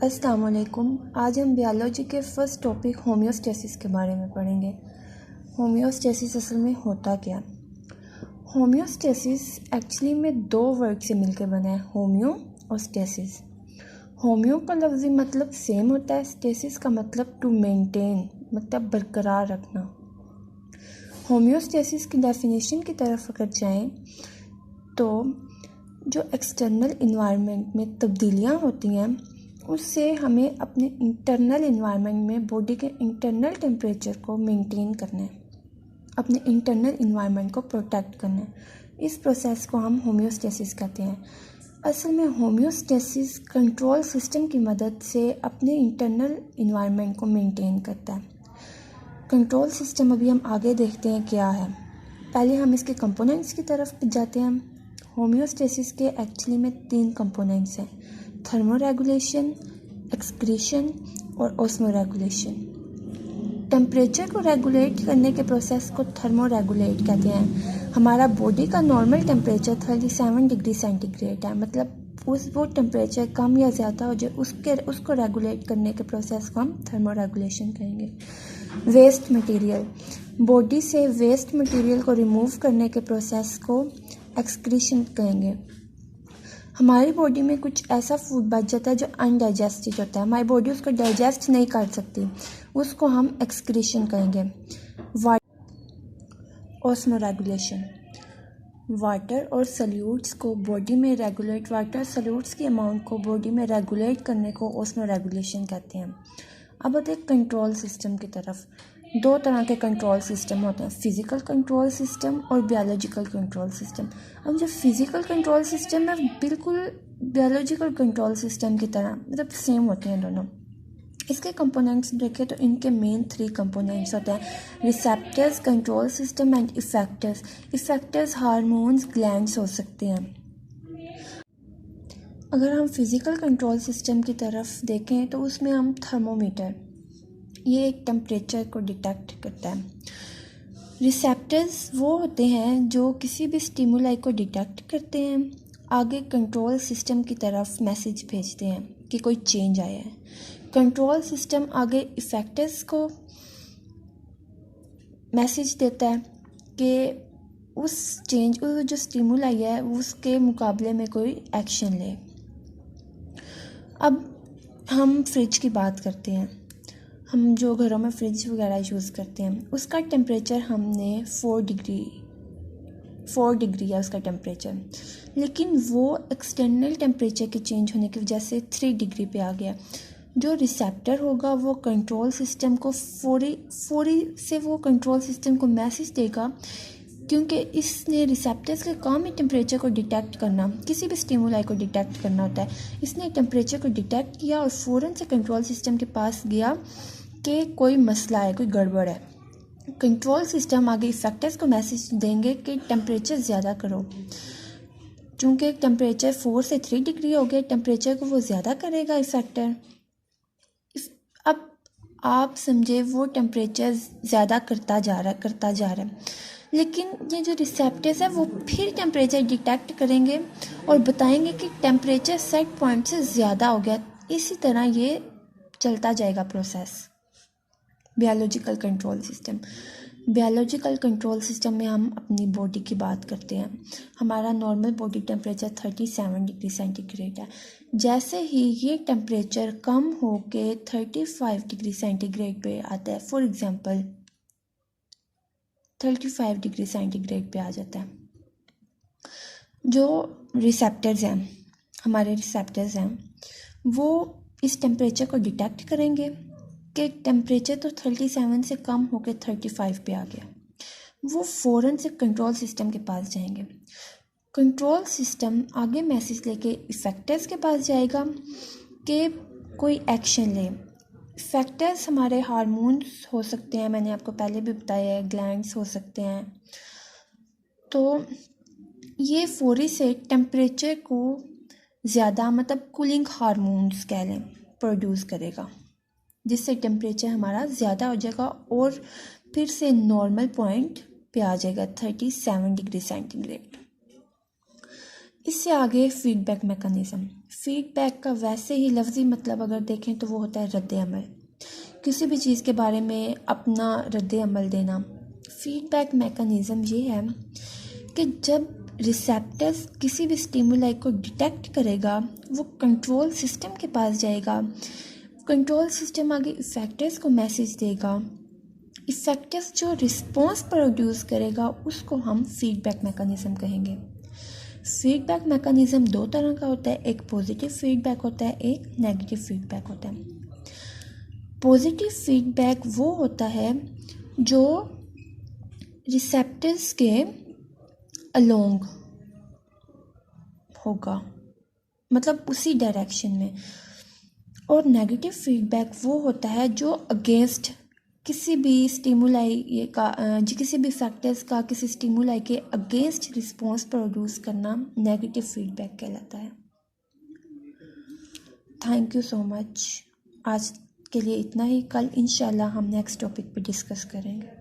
अस्सलाम वालेकुम। आज हम बायोलॉजी के फर्स्ट टॉपिक होम्योस्टेसिस के बारे में पढ़ेंगे। होम्योस्टेसिस असल में होता क्या? होम्योस्टेसिस एक्चुअली में दो वर्ड से मिलकर बना है, होम्यो और स्टेसिस। होम्यो का लफ्ज़ी मतलब सेम होता है, स्टेसिस का मतलब टू मेंटेन, मतलब बरकरार रखना। होम्योस्टेसिस की डेफिनेशन की तरफ अगर जाएं तो जो एक्सटर्नल इन्वायरमेंट में तब्दीलियां होती हैं उससे हमें अपने इंटरनल इन्वायरमेंट में बॉडी के इंटरनल टेम्परेचर को मेंटेन करना है, अपने इंटरनल इन्वायरमेंट को प्रोटेक्ट करना है। इस प्रोसेस को हम होम्योस्टेसिस कहते हैं। असल में होम्योस्टेसिस कंट्रोल सिस्टम की मदद से अपने इंटरनल इन्वायरमेंट को मेंटेन करता है। कंट्रोल सिस्टम अभी हम आगे देखते हैं क्या है। पहले हम इसके कंपोनेंट्स की तरफ जाते हैं। होम्योस्टेसिस के एक्चुअली में 3 कंपोनेंट्स हैं, थर्मोरेगुलेशन, एक्सक्रीशन और ऑस्मोरेगुलेशन। टेम्परेचर को रेगुलेट करने के प्रोसेस को थर्मोरेगुलेट कहते हैं। हमारा बॉडी का नॉर्मल टेम्परेचर 37 डिग्री सेंटीग्रेड है, मतलब वो टेम्परेचर कम या ज़्यादा हो जाए उसको रेगुलेट करने के प्रोसेस को हम थर्मोरेगुलेशन कहेंगे। वेस्ट मटेरियल, बॉडी से वेस्ट मटेरियल को रिमूव करने के प्रोसेस को एक्सक्रीशन कहेंगे। हमारी बॉडी में कुछ ऐसा फूड बच जाता है जो अनडाइजेस्टेड होता है, हमारी बॉडी उसको डाइजेस्ट नहीं कर सकती, उसको हम एक्सक्रीशन कहेंगे। ऑस्मोरेगुलेशन, वाटर और सल्यूट्स को बॉडी में रेगुलेट, वाटर सल्यूट्स की अमाउंट को बॉडी में रेगुलेट करने को ऑस्मोरेगुलेशन कहते हैं। अब आते हैं कंट्रोल सिस्टम की तरफ। 2 तरह के कंट्रोल सिस्टम होते हैं, फिज़िकल कंट्रोल सिस्टम और बायोलॉजिकल कंट्रोल सिस्टम। अब जो फिज़िकल कंट्रोल सिस्टम है बिल्कुल बायोलॉजिकल कंट्रोल सिस्टम की तरह, मतलब सेम होते हैं दोनों। इसके कंपोनेंट्स देखें तो इनके मेन 3 कंपोनेंट्स होते हैं, receptors, control system and effectors. Effectors hormones, glands हो सकते हैं। अगर हम फिज़िकल कंट्रोल सिस्टम की तरफ देखें तो उसमें हम थर्मोमीटर, ये एक टेम्परेचर को डिटेक्ट करता है। रिसेप्टर्स वो होते हैं जो किसी भी स्टिमुलाई को डिटेक्ट करते हैं, आगे कंट्रोल सिस्टम की तरफ मैसेज भेजते हैं कि कोई चेंज आया है। कंट्रोल सिस्टम आगे इफेक्टर्स को मैसेज देता है कि उस जो स्टिमुलाई है उसके मुकाबले में कोई एक्शन ले। अब हम फ्रिज की बात करते हैं। हम जो घरों में फ्रिज वगैरह यूज़ करते हैं उसका टेम्परेचर हमने 4 डिग्री है उसका टेम्परेचर, लेकिन वो एक्सटर्नल टेम्परेचर के चेंज होने की वजह से 3 डिग्री पे आ गया। जो रिसेप्टर होगा वो कंट्रोल सिस्टम को फौरी से वो कंट्रोल सिस्टम को मैसेज देगा, क्योंकि इसने रिसेप्टर्स का काम है टेम्परेचर को डिटेक्ट करना, किसी भी स्टिमुलाई को डिटेक्ट करना होता है। इसने टेम्परेचर को डिटेक्ट किया और फ़ौरन से कंट्रोल सिस्टम के पास गया कि कोई मसला है, कोई गड़बड़ है। कंट्रोल सिस्टम आगे इफेक्टर्स को मैसेज देंगे कि टेम्परेचर ज़्यादा करो। चूँकि टेम्परेचर 4 से 3 डिग्री हो गया, टेम्परेचर को वो ज़्यादा करेगा इफेक्टर। अब आप समझे वो टेम्परेचर ज़्यादा करता जा रहा है, लेकिन ये जो रिसेप्टर्स है वो फिर टेम्परेचर डिटेक्ट करेंगे और बताएंगे कि टेम्परेचर सेट पॉइंट से ज़्यादा हो गया। इसी तरह ये चलता जाएगा प्रोसेस। बायोलॉजिकल कंट्रोल सिस्टम में हम अपनी बॉडी की बात करते हैं। हमारा normal body temperature 37 degree centigrade है। जैसे ही ये टेम्परेचर कम होके 35 डिग्री सेंटीग्रेड पे आता है, फॉर एग्जांपल 35 डिग्री सेंटीग्रेड पे आ जाता है, जो हमारे रिसेप्टर्स हैं वो इस टेम्परेचर को डिटेक्ट करेंगे कि टेम्परेचर तो 37 से कम होकर 35 पे आ गया। वो फ़ौरन से कंट्रोल सिस्टम के पास जाएंगे। कंट्रोल सिस्टम आगे मैसेज लेके इफेक्टर्स के पास जाएगा कि कोई एक्शन ले। इफेक्टर्स हमारे हार्मोन्स हो सकते हैं, मैंने आपको पहले भी बताया है, ग्लैंड्स हो सकते हैं। तो ये फौरी से टेम्परेचर को ज़्यादा, मतलब कूलिंग हार्मोन्स कह लें, प्रोड्यूस करेगा, जिससे टेम्परेचर हमारा ज़्यादा हो जाएगा और फिर से नॉर्मल पॉइंट पे आ जाएगा 37 डिग्री सेंटीग्रेड। इससे आगे फीडबैक फीडबैक का वैसे ही लफ्ज़ी मतलब अगर देखें तो वो होता है रद्द अमल, किसी भी चीज़ के बारे में अपना रद्द अमल देना। फीडबैक मैकेनिज़्म ये है कि जब रिसेप्टर्स किसी भी स्टिमुलाई को डिटेक्ट करेगा, वो कंट्रोल सिस्टम के पास जाएगा, कंट्रोल सिस्टम आगे इफेक्टर्स को मैसेज देगा, इफेक्टर्स जो रिस्पॉन्स प्रोड्यूस करेगा उसको हम फीडबैक मैकेनिज़्म कहेंगे। फीडबैक मैकेनिज़्म दो तरह का होता है, एक पॉजिटिव फीडबैक होता है, एक नेगेटिव फीडबैक होता है। पॉजिटिव फीडबैक वो होता है जो रिसेप्टर्स के अलोंग होगा, मतलब उसी डायरेक्शन में। और नेगेटिव फीडबैक वो होता है जो अगेंस्ट किसी भी स्टिमुलाई का किसी भी फैक्टर्स का किसी स्टिमुलाई के अगेंस्ट रिस्पॉन्स प्रोड्यूस करना नेगेटिव फीडबैक कहलाता है। Thank you so much. आज के लिए इतना ही, कल इंशाल्लाह हम नेक्स्ट टॉपिक पे डिस्कस करेंगे।